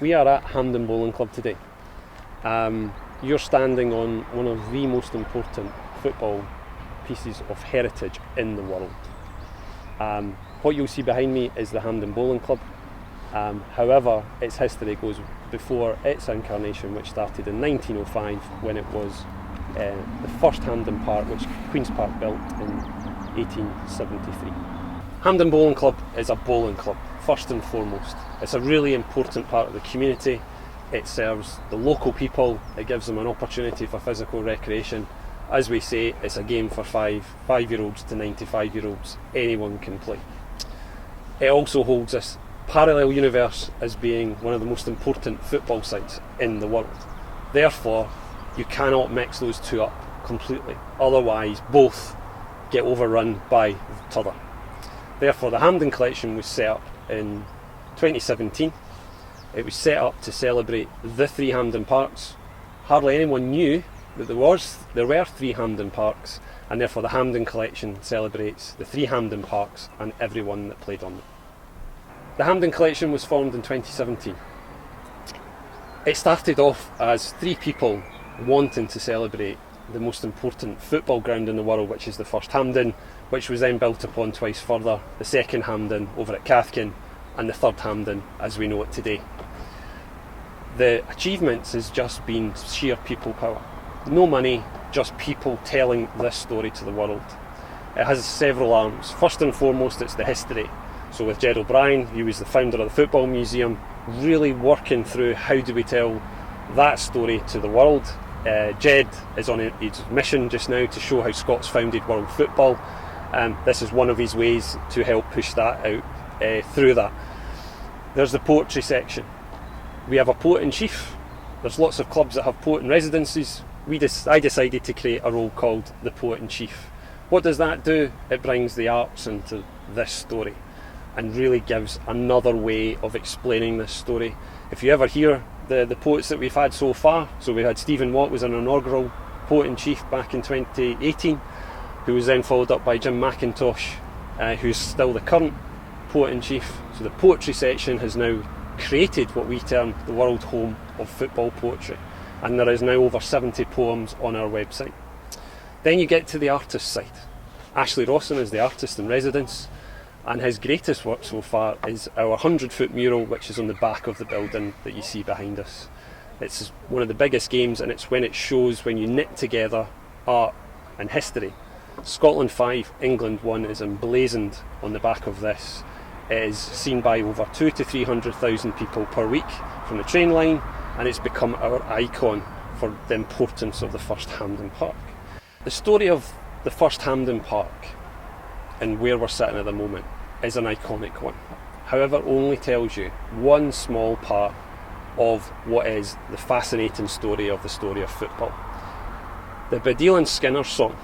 We are at Hamden Bowling Club today. You're standing on one of the most important football pieces of heritage in the world. What you'll see behind me is the Hamden Bowling Club. However, its history goes before its incarnation, which started in 1905 when it was the first Hamden Park, which Queen's Park built in 1873. Hamden Bowling Club is a bowling club, first and foremost. It's a really important part of the community. It serves the local people, it gives them an opportunity for physical recreation. As we say, it's a game for five-year-olds to 95-year-olds. Anyone can play. It also holds this parallel universe as being one of the most important football sites in the world. Therefore, you cannot mix those two up completely. Otherwise, both get overrun by each other. Therefore, the Hamdan Collection was set up in 2017. It was set up to celebrate the three Hamden parks. Hardly anyone knew that there were three Hamden parks, and therefore the Hamdan Collection celebrates the three Hamden parks and everyone that played on them. The Hamdan Collection was formed in 2017. It started off as three people wanting to celebrate the most important football ground in the world, which is the first Hamden, which was then built upon twice further, the second Hamden over at Cathcart, and the third Hamden as we know it today. The achievements has just been sheer people power. No money, just people telling this story to the world. It has several arms. First and foremost, it's the history. So with Jed O'Brien, he was the founder of the Football Museum, really working through how do we tell that story to the world. Jed is on his mission just now to show how Scots founded world football. This is one of his ways to help push that out through that. There's the poetry section. We have a poet-in-chief. There's lots of clubs that have poet-in-residencies. I decided to create a role called the poet-in-chief. What does that do? It brings the arts into this story and really gives another way of explaining this story. If you ever hear the poets that we've had so far, so we had Stephen Watt was an inaugural poet-in-chief back in 2018, who was then followed up by Jim McIntosh, who's still the current poet-in-chief. So the poetry section has now created what we term the world home of football poetry, and there is now over 70 poems on our website. Then you get to the artist side. Ashley Rawson is the artist in residence, and his greatest work so far is our 100-foot mural, which is on the back of the building that you see behind us. It's one of the biggest games, and it's when it shows when you knit together art and history. Scotland 5, England 1 is emblazoned on the back of this. It is seen by over 200,000 to 300,000 people per week from the train line, and it's become our icon for the importance of the first Hamden Park. The story of the first Hamden Park and where we're sitting at the moment is an iconic one. However, only tells you one small part of what is the fascinating story of football. The Baddiel and Skinner song,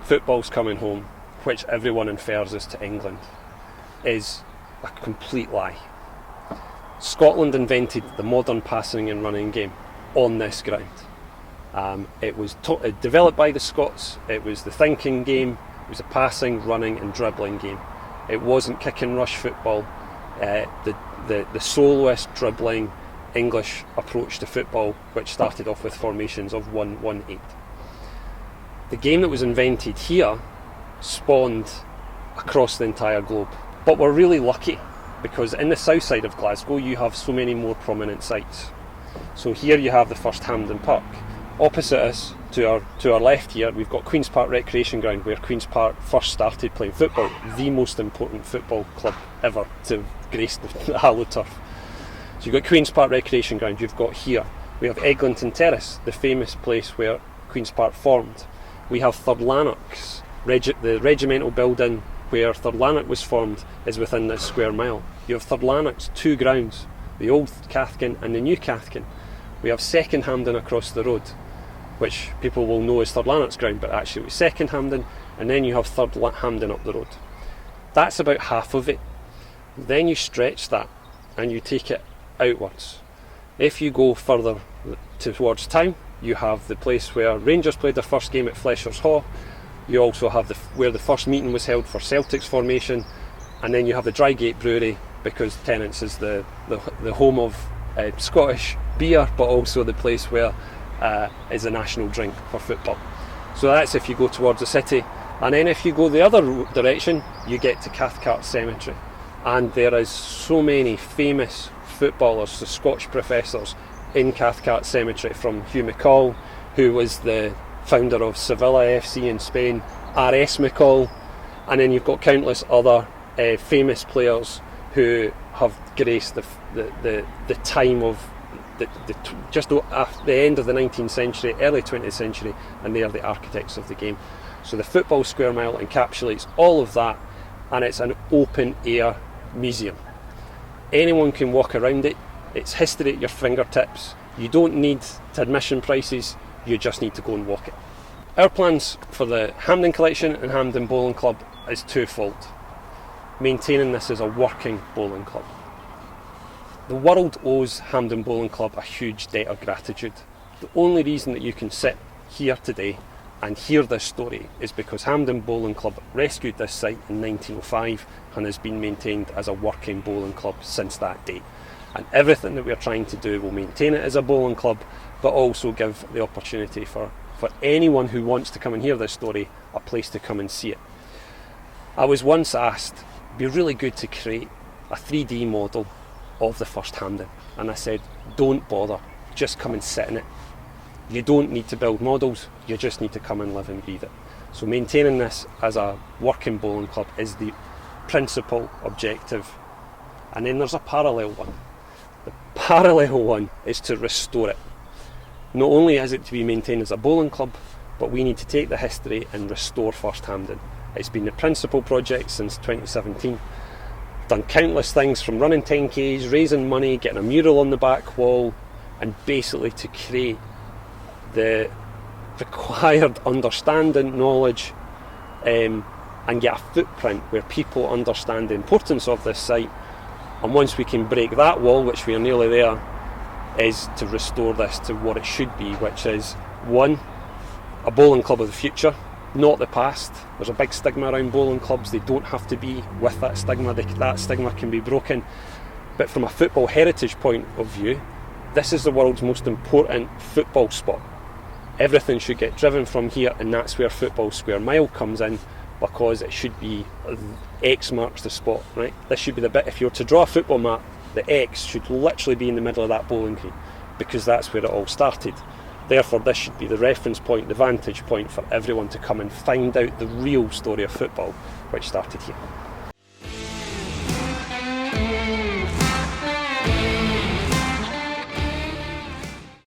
Football's Coming Home, which everyone infers is to England, is a complete lie. Scotland invented the modern passing and running game on this ground. It was developed by the Scots. It was the thinking game. It was a passing, running and dribbling game. It wasn't kick and rush football. The soloist dribbling English approach to football, which started off with formations of 1-1-8. The game that was invented here spawned across the entire globe. But we're really lucky because in the south side of Glasgow you have so many more prominent sites. So here you have the first Hamden Park. Opposite us, to our left here, we've got Queen's Park Recreation Ground, where Queen's Park first started playing football, the most important football club ever to grace the hallowed turf. So you've got Queen's Park Recreation Ground, you've got here. We have Eglinton Terrace, the famous place where Queen's Park formed. We have Third Lanark's, the regimental building where Third Lanark was formed is within this square mile. You have Third Lanark's two grounds, the old Cathcart and the new Cathcart. We have second Hamden across the road. which people will know as Third Lanark's ground, but actually it was second Hamden, and then you have Third Hamden up the road. That's about half of it. Then you stretch that and you take it outwards. If you go further towards town, you have the place where Rangers played their first game at Flesher's Hall. You also have where the first meeting was held for Celtic's formation, and then you have the Drygate Brewery, because Tennent's is the home of Scottish beer, but also the place where is a national drink for football. So that's if you go towards the city. And then if you go the other direction, you get to Cathcart Cemetery. And there is so many famous footballers, the Scotch professors in Cathcart Cemetery, from Hugh McCall, who was the founder of Sevilla FC in Spain, R.S. McCall, and then you've got countless other famous players who have graced the time of just at the end of the 19th century, early 20th century, and they are the architects of the game. So the Football Square Mile encapsulates all of that, and it's an open air museum. Anyone can walk around it. It's history at your fingertips. You don't need admission prices, you just need to go and walk it. Our plans for the Hamdan Collection and Hamden Bowling Club is twofold. Maintaining this as a working bowling club. The world owes Hamden Bowling Club a huge debt of gratitude. The only reason that you can sit here today and hear this story is because Hamden Bowling Club rescued this site in 1905 and has been maintained as a working bowling club since that date. And everything that we're trying to do will maintain it as a bowling club, but also give the opportunity for anyone who wants to come and hear this story a place to come and see it. I was once asked, it'd be really good to create a 3D model of the first Hamden, and I said, don't bother, just come and sit in it. You don't need to build models, you just need to come and live and breathe it. So maintaining this as a working bowling club is the principal objective. And then there's a parallel one. The parallel one is to restore it. Not only is it to be maintained as a bowling club, but we need to take the history and restore First Hamden. It's been the principal project since 2017. Done countless things, from running 10Ks, raising money, getting a mural on the back wall, and basically to create the required understanding, knowledge, and get a footprint where people understand the importance of this site. And once we can break that wall, which we are nearly there, is to restore this to what it should be, which is, one, a bowling club of the future, not the past. There's a big stigma around bowling clubs. They don't have to be with that stigma. That stigma can be broken. But from a football heritage point of view, this is the world's most important football spot. Everything should get driven from here, and that's where Football Square Mile comes in, because it should be X marks the spot, right? This should be the bit, if you were to draw a football map, the X should literally be in the middle of that bowling green, because that's where it all started. Therefore, this should be the reference point, the vantage point for everyone to come and find out the real story of football, which started here.